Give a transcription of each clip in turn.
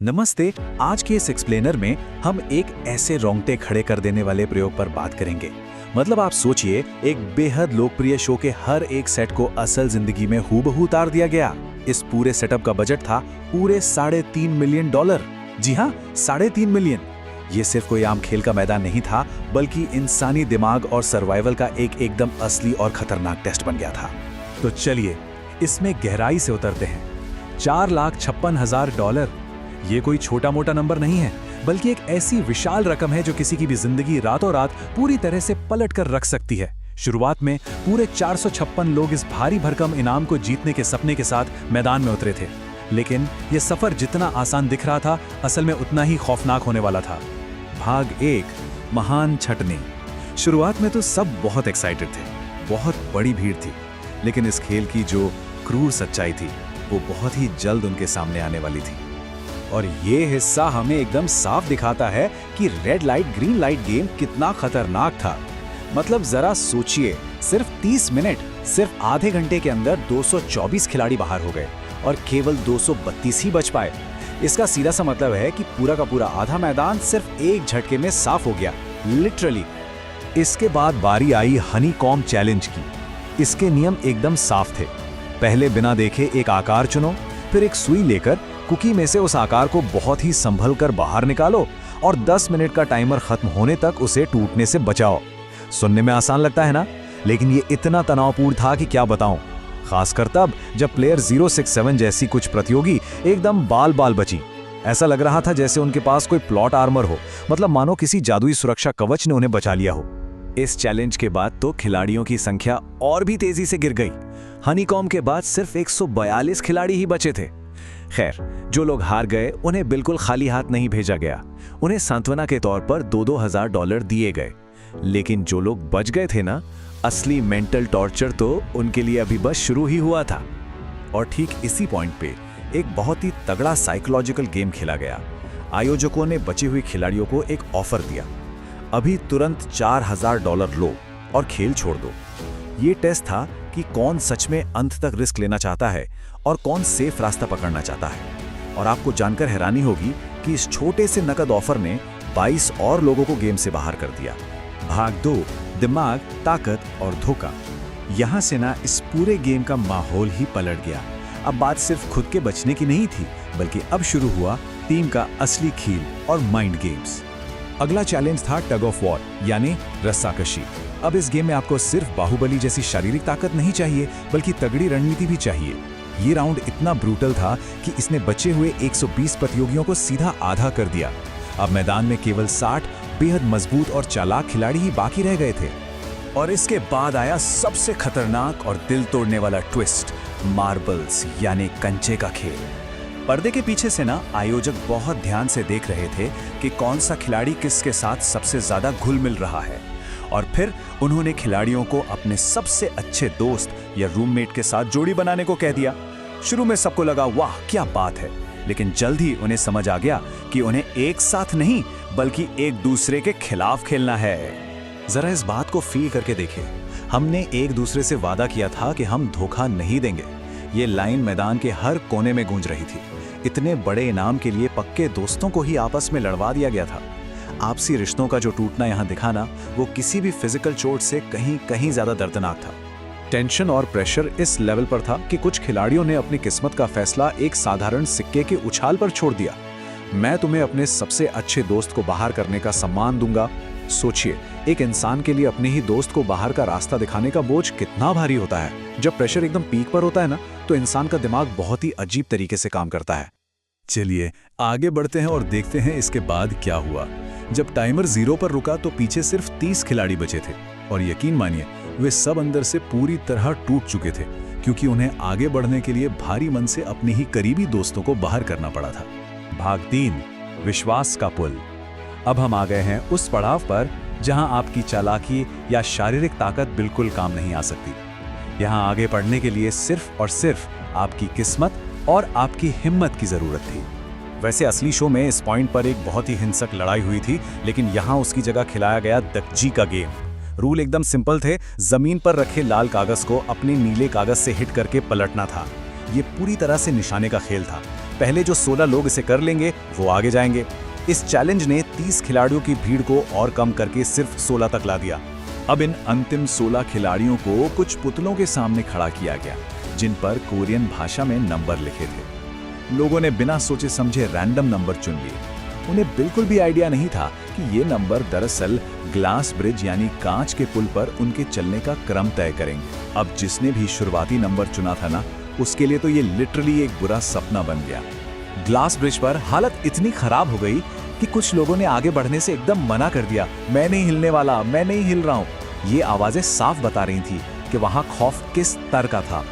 नमस्ते। आज के इस एक्सप्लेनर में हम एक ऐसे रोंगटे खड़े कर देने वाले प्रयोग पर बात करेंगे। मतलब आप सोचिए, एक बेहद लोकप्रिय शो के हर एक सेट को असल जिंदगी में हूबहू उतार दिया गया। इस पूरे सेटअप का बजट था पूरे $3.5 मिलियन। जी हाँ, $3.5 मिलियन। ये सिर्फ कोई आम खेल का मैदान नहीं था, बल्कि इंसानी दिमाग और सर्वाइवल का एक एकदम असली और खतरनाक टेस्ट बन गया था। तो चलिए इसमें गहराई से उतरते हैं। $4,56,000 ये कोई छोटा मोटा नंबर नहीं है, बल्कि एक ऐसी विशाल रकम है जो किसी की भी जिंदगी रातों रात पूरी तरह से पलट कर रख सकती है। शुरुआत में पूरे 456 लोग इस भारी भरकम इनाम को जीतने के सपने के साथ मैदान में उतरे थे, लेकिन यह सफर जितना आसान दिख रहा था, असल में उतना ही खौफनाक होने वाला था। भाग 1, महान छटनी। शुरुआत में तो सब बहुत एक्साइटेड थे, बहुत बड़ी भीड़ थी, लेकिन इस खेल की जो क्रूर सच्चाई थी वो बहुत ही जल्द उनके सामने आने वाली थी। और ये हिस्सा हमें एकदम साफ दिखाता है कि red light green light game कितना खतरनाक था। मतलब जरा सोचिए, सिर्फ 30 मिनट, सिर्फ आधे घंटे के अंदर 224 खिलाड़ी बाहर हो गए और केवल 232 ही बच पाए। इसका सीधा सा मतलब है कि पूरा का पूरा आधा मैदान सिर्फ एक झटके में साफ हो गया, लिटरली। इसके बाद बारी आई हनीकॉम्ब चैलेंज की। इसके नियम एकदम साफ थे। पहले बिना देखे एक आकार चुनो, फिर एक सुई लेकर कुकी में से उस आकार को बहुत ही संभल कर बाहर निकालो और 10 मिनट का टाइमर खत्म होने तक उसे टूटने से बचाओ। सुनने में आसान लगता है ना, लेकिन ये इतना तनावपूर्ण था कि क्या बताऊं। खासकर तब जब प्लेयर 067 जैसी कुछ प्रतियोगी एकदम बाल बची। ऐसा लग रहा था जैसे उनके पास कोई प्लॉट आर्मर हो, मतलब मानो किसी जादुई सुरक्षा कवच ने उन्हें बचा लिया हो। इस चैलेंज के बाद तो खिलाड़ियों की संख्या और भी तेजी से गिर गई। हनीकॉम्ब के बाद सिर्फ 142 खिलाड़ी ही बचे थे। खैर, जो लोग हार गए उन्हें बिल्कुल खाली हाथ नहीं भेजा गया। उन्हें सांत्वना के तौर पर $2,000 दिए गए। लेकिन जो लोग बच गए थे ना, असली मेंटल टॉर्चर तो उनके लिए अभी बस शुरू ही हुआ था। और ठीक इसी पॉइंट पे एक बहुत ही तगड़ा साइकोलॉजिकल गेम खेला गया। आयोजकों ने बची हुई खिलाड़ियों को एक ऑफर दिया, अभी तुरंत $4,000 लो और खेल छोड़ दो। ये टेस्ट था कि कौन सच में अंत तक रिस्क लेना चाहता है और कौन सेफ रास्ता पकड़ना चाहता है। और आपको जानकर हैरानी होगी कि इस छोटे से नकद ऑफर ने 22 और लोगों को गेम से बाहर कर दिया। भाग 2, दिमाग, ताकत और धोखा। यहां से ना इस पूरे गेम का माहौल ही पलट गया। अब बात सिर्फ खुद के बचने की नहीं थी, बल्कि अब शुरू हुआ टीम का असली खेल और माइंड गेम्स। अगला चैलेंज था टग ऑफ वॉर, यानी रस्साकशी। अब इस गेम में आपको सिर्फ बाहुबली जैसी शारीरिक ताकत नहीं चाहिए, बल्कि तगड़ी रणनीति भी चाहिए। ये राउंड इतना ब्रूटल था कि इसने बचे हुए 120 प्रतियोगियों को सीधा आधा कर दिया। अब मैदान में केवल 60 बेहद मजबूत और चालाक खिलाड़ी ही बाकी रह गए थे। और इसके बाद आया सबसे खतरनाक और दिल तोड़ने वाला ट्विस्ट, मार्बल्स यानी कंचे का खेल। पर्दे के पीछे से ना आयोजक बहुत ध्यान से देख रहे थे कि कौन सा खिलाड़ी किसके साथ सबसे ज्यादा घुल मिल रहा है। और फिर उन्होंने खिलाड़ियों को अपने सबसे अच्छे दोस्त या रूममेट के साथ जोड़ी बनाने को कह दिया। शुरू में सबको लगा वाह क्या बात है, लेकिन जल्द ही उन्हें समझ आ गया कि उन्हें एक साथ नहीं बल्कि एक दूसरे के खिलाफ खेलना है। जरा इस बात को फील करके देखें। हमने एक दूसरे से वादा किया था कि हम धोखा नहीं देंगे। ये लाइन मैदान के हर कोने में गूंज रही थी। इतने बड़े इनाम के लिए पक्के दोस्तों को ही आपस में लड़वा दिया गया था। आपसी रिश्तों का जो टूटना यहाँ दिखाना, वो किसी भी फिजिकल चोट से कहीं ज्यादा दर्दनाक था। टेंशन और प्रेशर इस लेवल पर था कि कुछ खिलाड़ियों ने अपनी किस्मत का फैसला एक साधारण सिक्के के उछाल पर छोड़ दिया। मैं तुम्हें अपने सबसे अच्छे दोस्त को बाहर करने का सम्मान दूंगा। सोचिए, एक इंसान के लिए अपने ही दोस्त को बाहर का रास्ता दिखाने का बोझ कितना भारी होता है। जब प्रेशर एकदम पीक पर होता है ना, तो इंसान का दिमाग बहुत ही अजीब तरीके से काम करता है। चलिए आगे बढ़ते हैं और देखते हैं इसके बाद क्या हुआ। जब टाइमर 0 पर रुका तो पीछे सिर्फ 30 खिलाड़ी बचे थे, और यकीन मानिए वे सब अंदर से पूरी तरह टूट चुके थे, क्योंकि उन्हें आगे बढ़ने के लिए भारी मन से अपने ही करीबी दोस्तों को बाहर करना पड़ा था। भाग 3, विश्वास का पुल। अब हम आ गए हैं उस पड़ाव पर जहां आपकी चालाकी या शारीरिक ताकत बिल्कुल काम नहीं आ सकती। यहां आगे बढ़ने के लिए सिर्फ और सिर्फ आपकी किस्मत और आपकी हिम्मत की जरूरत थी। वैसे असली शो में इस पॉइंट पर एक बहुत ही हिंसक लड़ाई हुई थी, लेकिन यहाँ उसकी जगह खिलाया गया दक्जी का गेम। रूल एकदम सिंपल थे। जमीन पर रखे लाल कागज को अपने नीले कागज से हिट करके पलटना था। ये पूरी तरह से निशाने का खेल था। पहले जो 16 लोग इसे कर लेंगे वो आगे जाएंगे। इस चैलेंज ने 30 खिलाड़ियों की भीड़ को और कम करके सिर्फ 16 तक ला दिया। अब इन अंतिम 16 खिलाड़ियों को कुछ पुतलों के सामने खड़ा किया गया, जिन पर कोरियन भाषा में नंबर लिखे थे। लोगों ने बिना सोचे समझे रैंडम नंबर चुन लिए। उन्हें बिल्कुल भी आइडिया नहीं था कि ये नंबर दरअसल ग्लास ब्रिज यानी कांच के पुल पर उनके चलने का क्रम तय करेंगे। अब जिसने भी शुरुआती नंबर चुना था ना, उसके लिए तो ये लिटरली एक बुरा सपना बन गया। ग्लास ब्रिज पर हालत इतनी खराब हो गई कि कुछ लोगों ने आगे बढ़ने से एकदम मना कर दिया। मैं नहीं हिलने वाला, मैं नहीं हिल रहा हूँ। ये आवाजें साफ बता रही थी कि वहां खौफ किस स्तर का था।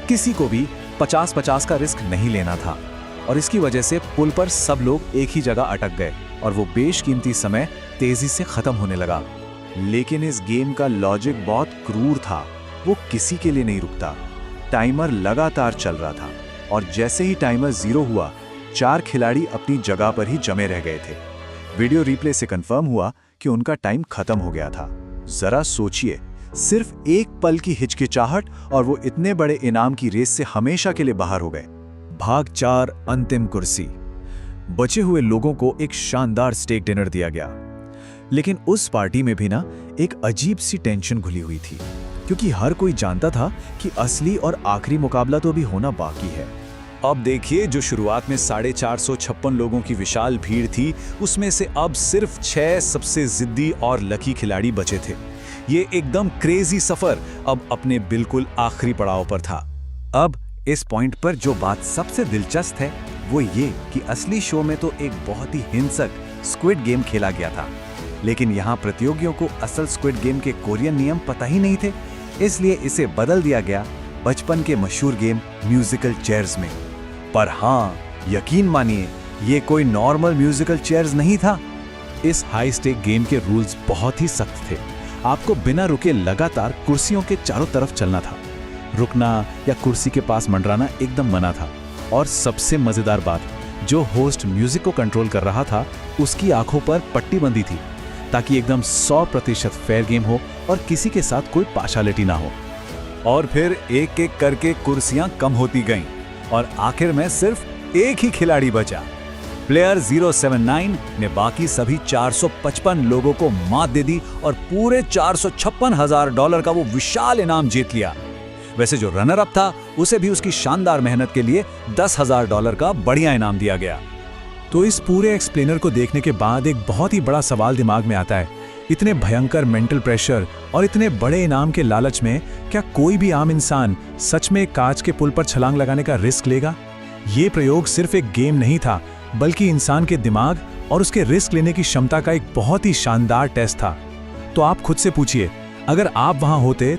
किसी को भी 50-50 का रिस्क नहीं लेना था और इसकी वजह से पुल पर सब लोग एक ही जगह अटक गए और वो बेशकीमती समय तेजी से खत्म होने लगा। लेकिन इस गेम का लॉजिक बहुत क्रूर था। वो किसी के लिए नहीं रुकता। टाइमर लगातार चल रहा था और जैसे ही टाइमर 0 हुआ, 4 खिलाड़ी अपनी जगह पर ही जमे रह गए थे। वीडियो रिप्ले से कंफर्म हुआ कि उनका टाइम खत्म हो गया था। जरा सोचिए, सिर्फ एक पल की हिचकिचाहट और वो इतने बड़े इनाम की रेस से हमेशा के लिए बाहर हो गए। भाग 4 अंतिम कुर्सी। बचे हुए लोगों को एक शानदार स्टेक डिनर दिया गया, लेकिन उस पार्टी में भी ना एक अजीब सी टेंशन घुली हुई थी, क्योंकि हर कोई जानता था कि असली और आखिरी मुकाबला तो अभी होना बाकी है। अब देखिए, जो शुरुआत में 456 लोगों की विशाल भीड़ थी, उसमें से अब सिर्फ 6 सबसे जिद्दी और लकी खिलाड़ी बचे थे। ये एकदम क्रेजी सफर अब अपने बिल्कुल आखिरी पड़ाव पर था। अब इस पॉइंट पर जो बात सबसे दिलचस्प है वो ये कि असली शो में तो एक बहुत ही हिंसक स्क्विड गेम खेला गया था, लेकिन यहाँ प्रतियोगियों को असल स्क्विड गेम के कोरियन नियम पता ही नहीं थे, इसलिए इसे बदल दिया गया बचपन के मशहूर गेम म्यूजिकल चेयर्स में। पर हाँ, यकीन मानिए, ये कोई नॉर्मल म्यूजिकल चेयर्स नहीं था। इस हाई स्टेक गेम के रूल्स बहुत ही सख्त थे। आपको बिना रुके लगातार कुर्सियों के चारों तरफ चलना था। रुकना या कुर्सी के पास मंडराना एकदम मना था। और सबसे मजेदार बात, जो होस्ट म्यूजिक को कंट्रोल कर रहा था, उसकी आंखों पर पट्टी बंधी थी, ताकि एकदम 100% फेयर गेम हो और किसी के साथ कोई पार्शियलिटी ना हो। और फिर एक एक करके कुर्सियां कम होती गईं और आखिर में सिर्फ एक ही खिलाड़ी बचा। प्लेयर 079 ने बाकी सभी 455 लोगों को मात दे दी और पूरे $456,000 का वो विशाल इनाम जीत लिया। वैसे जो रनर अप था, उसे भी उसकी शानदार मेहनत के लिए $10,000 का बढ़िया इनाम दिया गया। तो इस पूरे एक्सप्लेनर को देखने के बाद एक बहुत ही बड़ा सवाल दिमाग में आता है। इतने भयंकर मेंटल प्रेशर और इतने बड़े इनाम के लालच में क्या कोई भी आम इंसान सच में कांच के पुल पर छलांग लगाने का रिस्क लेगा? ये प्रयोग सिर्फ एक गेम नहीं था, बल्कि इंसान के दिमाग और उसके रिस्क लेने की क्षमता का एक बहुत ही शानदार टेस्ट था। तो आप खुद से पूछिए, अगर आप वहां होते